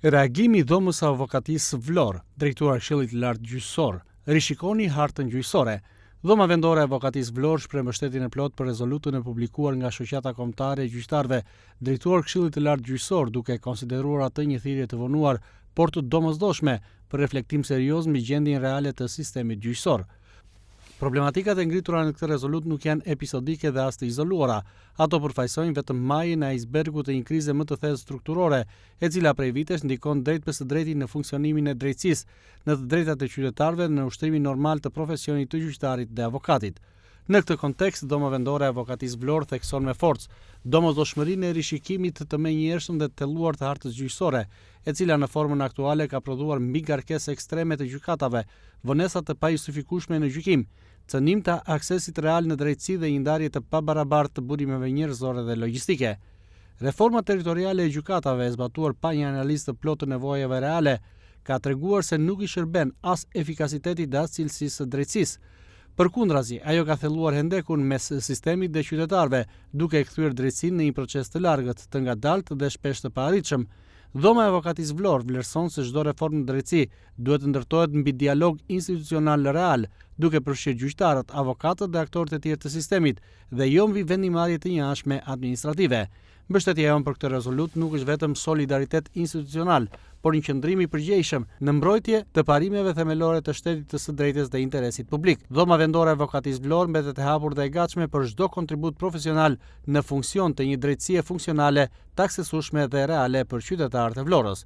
Reagimi i dhomës së avokatisë Vlorë, drejtuar Këshillit të Lartë Gjyqësor, rishikoni hartën gjyqësore. Dhoma vendore e avokatisë Vlorë shpreh mbështetjen e plotë për rezolutën e publikuar nga Shoqata Kombëtare e Gjyqtarëve, drejtuar Këshillit të Lartë Gjyqësor, duke konsideruar atë një thirrje të vonuar, por të domosdoshme për reflektim serioz mbi gjendjen reale të sistemit gjyqësor. Problematikat e ngritura në këtë rezolut nuk janë episodike dhe as të izoluara. Ato përfaqësojnë vetëm majën e icebergut të një krize më të thellë strukturore, e cila prej vitesh ndikon drejt për së drejti në funksionimin e drejtësisë, në të drejtat e qytetarëve dhe në ushtrimin normal të profesionit të gjyqtarit dhe avokatit. Në këtë kontekst, dhoma vendore e avokatisë Vlorë thekson me forcë domosdoshmërinë e rishikimit të menjëhershëm dhe të thelluar të hartës gjyqësore, e cila në formën aktuale ka prodhuar mbi ngarkesë ekstreme të gjykatave, vonesa të pajustifikueshme në gjykim, cënim të aksesit real në drejtësi dhe një ndarje të pabarabartë të burimeve njerëzore dhe logjistike. Reforma territoriale e gjykatave, e zbatuar pa një analizë të plotë të nevojave reale, ka treguar se nuk i shërben as efikasitetit dhe as cilësisë së drejtësisë. Përkundrazi, ajo ka thelluar hendekun mes sistemit dhe qytetarëve, duke e kthyer drejtësinë në një proces të largët, të ngadaltë dhe shpesh të paarritshëm. Dhoma e avokatisë Vlorë vlerëson se çdo reformë në drejtësi duhet të ndërtohet mbi dialog institucional real, duke përfshirë gjyqtarët, avokatët dhe aktorët e tjerë të sistemit, dhe jo mbi vendimarrje të njëanshme administrative. Mbështetja jonë për këtë rezolut nuk është vetëm solidaritet institucional, por një qëndrim i përgjegjshëm në mbrojtje të parimeve themelore të shtetit të së drejtës dhe interesit publik. Dhoma vendore e avokatisë Vlorë mbetet e hapur dhe e gatshme për çdo kontribut profesional në funksion të një drejtësie funksionale, të aksesueshme dhe reale për qytetarët e Vlorës.